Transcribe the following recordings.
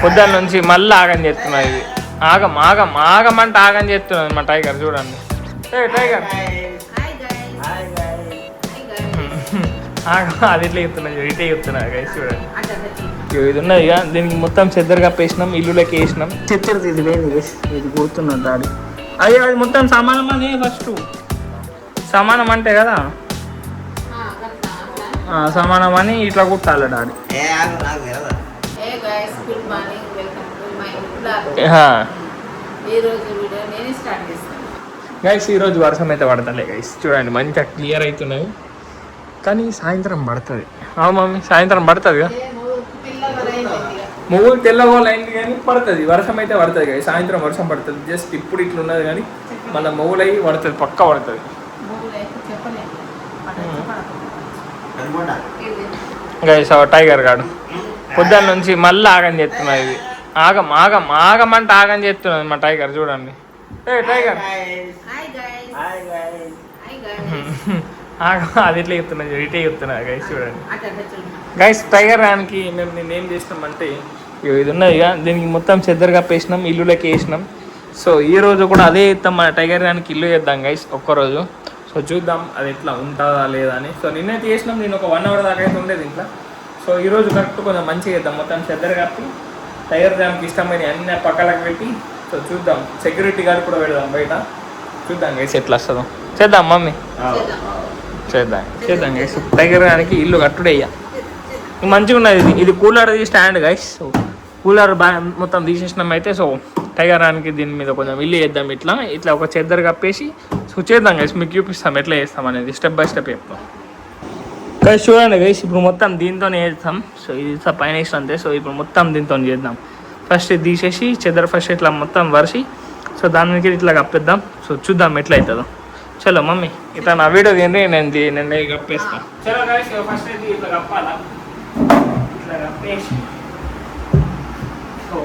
పొద్దున్న నుంచి మళ్ళీ ఆగం చేస్తున్నది ఇది. ఆగం ఆగం ఆగమంటే ఆగం చేస్తున్నది మా టైగర్ చూడండి. టైగర్ ఆగం అది ఇట్లా చెప్తున్నది ఇటే చెప్తున్నది గైస్ చూడండి. ఇది ఉన్నది ఇక దీనికి మొత్తం చెద్దరు కప్పేసినాం, ఇల్లులోకి వేసినాం. చెత్తది ఇది లేదు ఇది కూర్చున్నది దాడి. అయ్యో అది మొత్తం సమానం అని ఫస్ట్ సమానం అంటే కదా సమానం అని ఇట్లా కుట్టాలి డాడీ. గైస్ ఈరోజు వర్షం అయితే పడతలే గైస్ చూడండి మంచిగా క్లియర్ అవుతున్నాయి కానీ సాయంత్రం పడుతుంది. మమ్మీ సాయంత్రం పడుతుంది కదా ముగ్గురు తెల్లగోళ్ళు అయింది కానీ పడుతుంది వర్షం అయితే పడుతుంది కదా సాయంత్రం వర్షం పడుతుంది. జస్ట్ ఇప్పుడు ఇట్లా ఉన్నది కానీ మళ్ళీ మొగులు అయ్యి పడుతుంది పక్క పడుతుంది. గైస్ టైగర్ గాడు పొద్దున్న నుంచి మళ్ళీ ఆగం చేస్తున్నది ఇది. ఆగం ఆగం ఆగమంటే ఆగం చేస్తున్నది మా టైగర్ చూడండి. టైగర్ ఆగం అది ఇట్లా చెప్తున్నది ఇటే చెప్తున్నది గైస్ చూడండి. గైస్ టైగర్ రానికి మేము నేను ఏం చేసినామంటే ఇది ఉన్నది ఇక దీనికి మొత్తం చెద్దరు కప్పేసినాం, ఇల్లులోకి వేసినాం. సో ఈ రోజు కూడా అదే ఇస్తాం మన టైగర్ రానికి ఇల్లు చేద్దాం గైస్ ఒక్కరోజు. సో చూద్దాం అది ఎట్లా ఉంటుందా లేదా అని. సో నిన్నైతే చేసినాం, నేను ఒక 1 అవర్ దాకా అయితే ఉండేది ఇంట్లో. సో ఈరోజు కరెక్ట్ కొంచెం మంచిగా చేద్దాం, మొత్తం చెద్దరు కప్పి టైగర్ రానికి ఇష్టమైన అన్ని పక్కలకు పెట్టి. సో చూద్దాం సెక్యూరిటీ గార్డ్ కూడా పెడదాం బయట. చూద్దాం గైస్ ఎట్లా వస్తుందో చేద్దాం మమ్మీ చేద్దాం గైస్. టైగర్ రానికి ఇల్లు కట్టుడే ఇక మంచిగా ఉన్నది. ఇది కూలర్ది స్టాండ్ గైస్. సో కూలర్ మొత్తం తీసేసినాం అయితే. సో టైగర్ రానికి దీని మీద కొంచెం ఇల్లు చేద్దాం ఇట్లా ఇట్లా ఒక చెద్దరు కప్పేసి. సో చేద్దాం గైస్ మీకు చూపిస్తాం ఎట్లా చేస్తాం అనేది స్టెప్ బై స్టెప్ చెప్తాం గైస్. చూడండి గైస్ ఇప్పుడు మొత్తం దీంతోనే చేస్తాం. సో ఇది పైన వేసిన అంతే. సో ఇప్పుడు మొత్తం దీంతో చేద్దాం. ఫస్ట్ ఇది తీసేసి చెద్దరు ఫస్ట్ ఇట్లా మొత్తం వరిసి సో దాని మీద ఇట్లా కప్పేద్దాం. సో చూద్దాం ఎట్లా అవుతుందో. చలో మమ్మీ ఇట్లా నా వీడియో తిండి నేను కప్పేస్తాను. చలో గైస్ ఫస్ట్ అయితే ఇట్లా కప్పాలా ఇట్లా కప్పేసి సో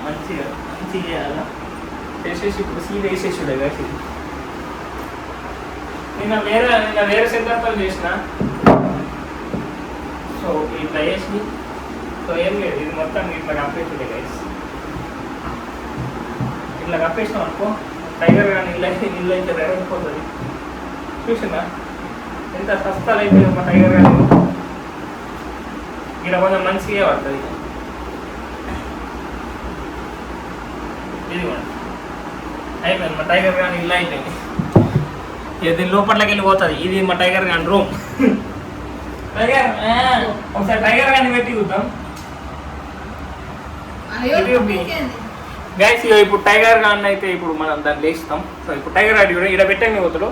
మంచిగా చేయాలా చేసేసి ఇప్పుడు సీడ్ వేసేసి గైస్. నిన్న వేరే సెంటర్తో చేసిన. సో ఇట్లా వేసి సో ఏం లేదు ఇది మొత్తం ఇట్లా కప్పేసి గైస్. ఇట్లా కప్పేసినాం అనుకో టైగర్ కానీ ఇల్లు అయితే అయిపోతుంది. చూసినా ఎంత సస్తాలు అయిపోయింది మా టైగర్ కానీ. ఇక్కడ కొంచెం మంచిగా పడుతుంది. ఇది అయిపోయింది మా టైగర్ కానీ ఇల్లు అయిపోయింది. దీని లోపట్లోకి వెళ్ళిపోతుంది. ఇది మా టైగర్ కానీ రూమ్. టైగర్ ఒకసారి టైగర్ కానీ పెట్టి చూద్దాం గైస్. ఇప్పుడు టైగర్ గాన్ అయితే ఇప్పుడు మనం దాన్ని లేస్తాం. సో ఇప్పుడు టైగర్ గాడి కూడా ఇక్కడ పెట్టండి పోతాడు.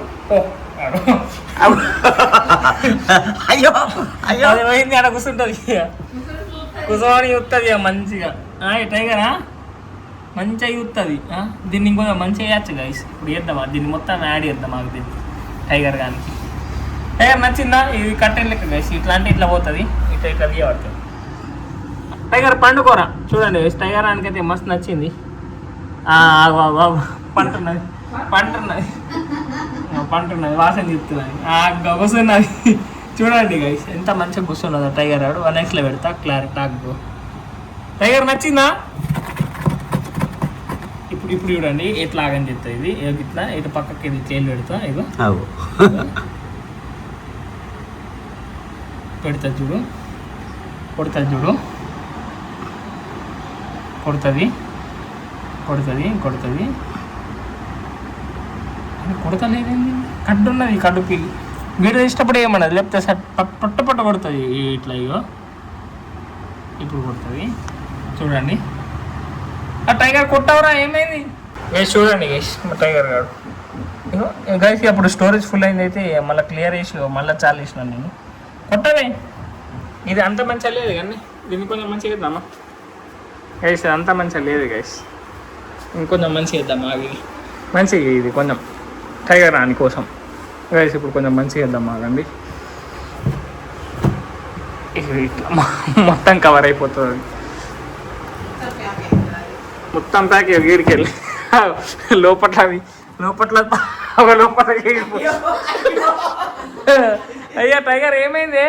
అయ్యో అయ్యో అది పోయింది అక్కడ కూర్చుంటుంది కూర్చోని చూస్తుంది మంచిగా. టైగరా మంచిగా చూస్తుంది. దీన్ని ఇంకొంచెం మంచిగా వేయచ్చు గైస్. ఇప్పుడు చేద్దామా దీన్ని మొత్తం యాడ్ చేద్దాం మాకు దీన్ని టైగర్ గానికి. టైగర్ నచ్చిందా? ఇది కట్టెన్ లెక్క గైస్. ఇట్లా అంటే ఇట్లా పోతుంది ఇట్లా ఇట్లా తీయబడుతుంది. టైగర్ పండుకోరా చూడండి గైస్. టైగర్ గానికి అయితే మస్తు నచ్చింది. పంటున్నది వాసన చెప్తున్నది కూర్చున్నది. చూడండి గైస్ ఎంత మంచిగా కూర్చున్నదో టైగర్ ఆడు. 1x పెడతా టాక్. టైగర్ నచ్చిందా? ఇప్పుడు చూడండి ఎట్లా ఆగని చెప్తా. ఇది ఇట్లా ఇటు పక్కకి ఇది చేలు పెడతా. ఇగో పెడతా చూడు. కొడుతుంది చూడు. కొడుతుంది కొడతలేదండి. కడ్డు ఉన్నది కడుపుకి వీడు ఇష్టపడి ఏమన్నది లేకపోతే పట్ట కొడుతుంది ఇట్లా. ఇగో ఇప్పుడు కొడుతుంది చూడండి. ఆ టైగర్ కొట్టవరా ఏమైంది గైస్? చూడండి గైస్ మా టైగర్ గారు ఇగో గైస్. అప్పుడు స్టోరేజ్ ఫుల్ అయింది అయితే మళ్ళీ క్లియర్ చేసి మళ్ళీ చాలు వేసినాను నేను. కొట్టవే ఇది అంత మంచిగా లేదు కానీ దీన్ని కొంచెం మంచిగా ఇద్దామా గైస్? అంత మంచిగా లేదు గైస్. ఇంకొంచెం మంచిగా ఇద్దామా అది మంచిగా. ఇది కొంచెం టైగర్ రాని కోసం గైస్. ఇప్పుడు కొంచెం మంచిగా ఇద్దాం ఆగండి. ఇట్లా మొత్తం కవర్ అయిపోతుంది. మొత్తం ప్యాక్ గీడికి వెళ్ళి లోపల అయ్యా టైగర్ ఏమైంది?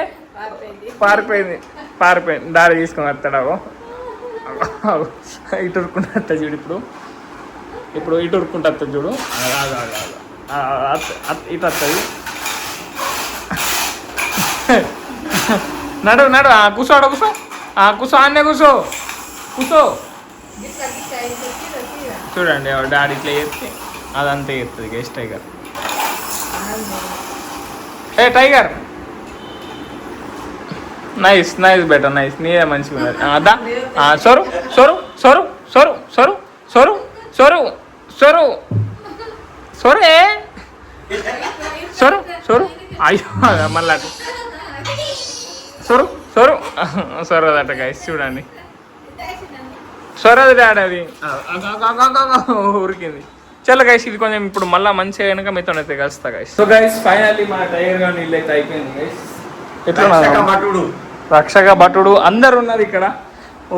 పారిపోయింది దారి తీసుకొని వస్తాడావు. ఇటు ఉరుకుంటా చూడు ఇప్పుడు ఇటు ఉరుకుంటా చూడు ఇటు వస్తుంది నడు కూర్చో కూర్చో అన్నే కూర్చో చూడండి డాడీ ఇట్లా చేస్తే అదంతా చేస్తుంది గైస్ టైగర్. ఏ టైగర్ నైస్ బెటర్ నైస్ నీదే మంచిగా ఉన్నది. అదా సొరు అయ్యో మళ్ళీ సొరదట గైస్ చూడండి సొరది డాడీ అది ఉరికింది. చలో గైస్ ఇది కొంచెం ఇప్పుడు మళ్ళీ మంచిగా కనుక మీతో అయితే కలుస్తా గైస్. సో గైస్ ఫైనల్లీ మా టైగర్ గా నీళ్ళు అయితే అయిపోయింది గైస్. ఎట్లా రక్షక భటుడు అందరు ఉన్నారు ఇక్కడ. ఓ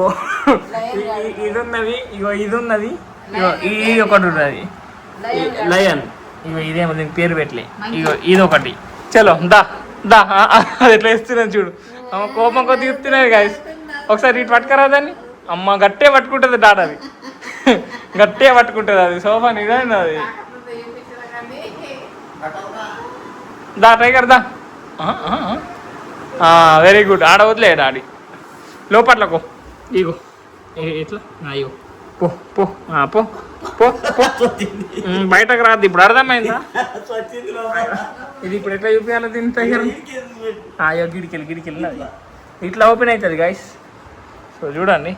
ఇది ఉన్నది ఇది ఒకటి ఉన్నది లయన్. ఇదేమో దీనికి పేరు పెట్టలే. ఇది ఒకటి. చలో దా అది ఎట్లా ఇస్తున్నాను చూడు. అమ్మ కోపం కొద్ది ఇస్తున్నది గైస్. ఒకసారి ఇటు పట్టుకరా దాన్ని. అమ్మ గట్టే పట్టుకుంటుంది డాట్ అది గట్టే పట్టుకుంటుంది అది సోఫా నిజండి అది. దా టైగర్ దా. Very good. ఆడ వదిలే డాడీ లోపట్లకు ఇగో ఎట్లా ఇగో పో బయటకు రాదు. ఇప్పుడు అర్థమైందా ఇది ఇప్పుడు ఎట్లా చూపించాలి దీని టైగర్. అయ్యో గిడికెళ్ళి ఇట్లా ఓపెన్ అవుతుంది గైస్. సో చూడండి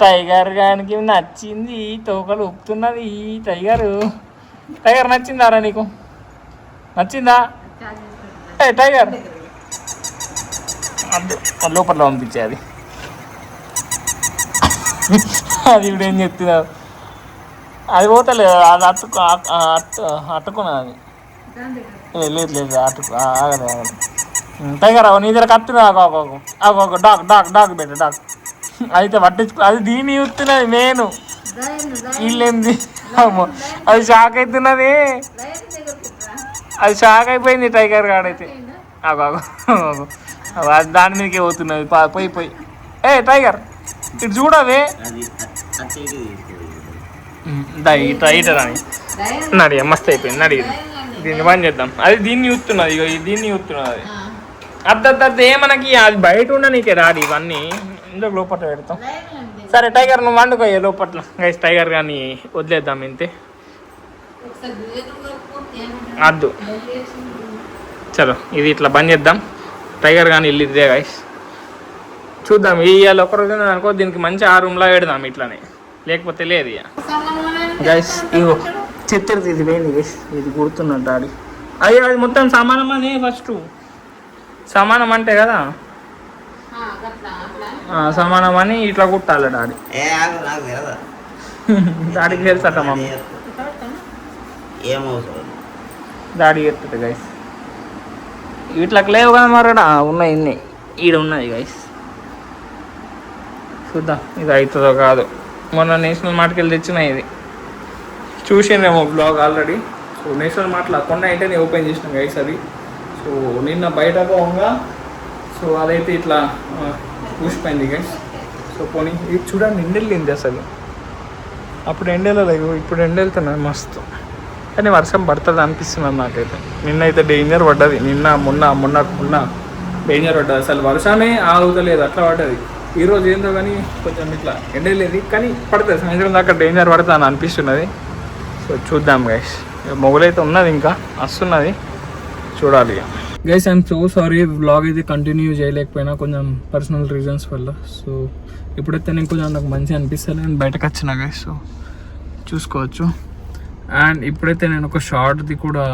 టైగర్ గానికి నచ్చింది. తోకలు ఊపుతున్నది టైగర్ నచ్చిందారా నీకు? నచ్చిందా టైగర్? లోపల పంపించే అది ఇప్పుడు ఏం చెప్తున్నారు అది పోతలేదు. అది అట్టుకున్నది లేదు ఆగలేదు. టైగర్ నీ దగ్గర కత్తున్నా డాగ్ బెట్ట డాగ్ అయితే పట్టించుకో. అది దీన్ని చూస్తున్నది నేను వీళ్ళేంది అది షాక్ అవుతున్నది. అది షాక్ అయిపోయింది టైగర్ గాడైతే. దాని మీదకే పోతున్నది పోయి. ఏ టైగర్ ఇటు చూడవే నడి మస్తు అయిపోయింది. నడి దీన్ని బంద్ చేద్దాం. అది దీన్ని చూస్తున్నది దీన్ని చూస్తున్నది. అద్దద్ద ఏమనకి అది బయట ఉండ నీకే రాడు ఇవన్నీ ఇందులో లోపల పెడతాం. సరే టైగర్ నువ్వు వండుకోయే లోపల గైస్. టైగర్ కానీ వదిలేద్దాం ఇంతే అద్దు. చలో ఇది ఇట్లా బంద్ చేద్దాం. టైగర్ కానీ ఇల్లు ఇదే గైస్. చూద్దాం ఇవాళ ఒకరోజు అనుకో దీనికి మంచి ఆ రూమ్లో పెడదాం ఇట్లానే, లేకపోతే లేదు ఇక గైస్. ఇగో చెత్తది ఇది పోయింది గైస్. ఇది గుర్తున్నాడు డాడీ. అయ్యో అది మొత్తం సమానమని ఫస్ట్ సమానం అంటే కదా సమానం అని ఇట్లా కుట్టాలి డాడీ. డాడీకి తెలుసట మమ్మీ డాడీ చెప్తుంది గైస్. ఇట్లకి లేవు కదా మరడా ఉన్నాయి ఇన్ని ఈడ ఉన్నది గైస్. చూద్దాం ఇది అవుతుందో కాదు. మొన్న నేషనల్ మార్ట్కి వెళ్ళి తెచ్చిన ఇది చూసిందేమో బ్లాగ్ ఆల్రెడీ. సో నేషనల్ మార్ట్లో కొండ ఏంటనే ఓపెన్ చేసిన గైస్ అది. సో నిన్న బయట పోగా సో అదైతే ఇట్లా పూసిపోయింది గైస్. సో పోనీ ఇది చూడండి ఎండెళ్ళింది అసలు. అప్పుడు ఎండెళ్ళలేదు, ఇప్పుడు ఎండెళ్తున్నాయి మస్తు. కానీ వర్షం పడుతుంది అనిపిస్తున్నది నాకైతే. నిన్నైతే డేంజర్ పడ్డది. మొన్న డేంజర్ పడ్డది. అసలు వర్షమే ఆగుతలేదు అట్లా పడ్డది. ఈరోజు ఏందో కానీ కొంచెం ఇట్లా ఎండలేదు కానీ పడుతుంది. సాయంత్రం దాకా డేంజర్ పడుతుంది అని అనిపిస్తున్నది. సో చూద్దాం గైస్. మొగలైతే ఉన్నది ఇంకా వస్తున్నది చూడాలి ఇక guys. I'm so sorry vlog అయితే కంటిన్యూ చేయలేకపోయినా కొంచెం పర్సనల్ రీజన్స్ వల్ల. సో ఇప్పుడైతే నేను కొంచెం నాకు మంచిగా అనిపిస్తుంది నేను బయటకు వచ్చిన గైస్. సో చూసుకోవచ్చు. అండ్ ఇప్పుడైతే నేను ఒక షార్ట్ది కూడా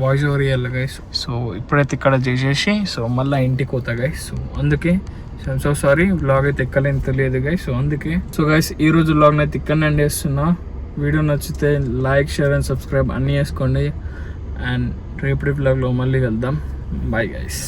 వాయిస్ ఓవర్ ఇవ్వాలి గైస్. సో ఇప్పుడైతే ఇక్కడ చేసేసి సో మళ్ళీ ఇంటికి పోతా గైస్. సో అందుకే సో సారీ వ్లాగ్ అయితే ఎక్కలేని తెలియదు గైస్. సో అందుకే సో గైస్ ఈరోజు వ్లాగ్ని అయితే ఇక్కడనే ఎండ్ చేస్తున్నా. వీడియో నచ్చితే లైక్ షేర్ అండ్ సబ్స్క్రైబ్ అన్నీ చేసుకోండి. అండ్ రేపటి వ్లాగ్లో మళ్ళీ కలుద్దాం. Bye guys.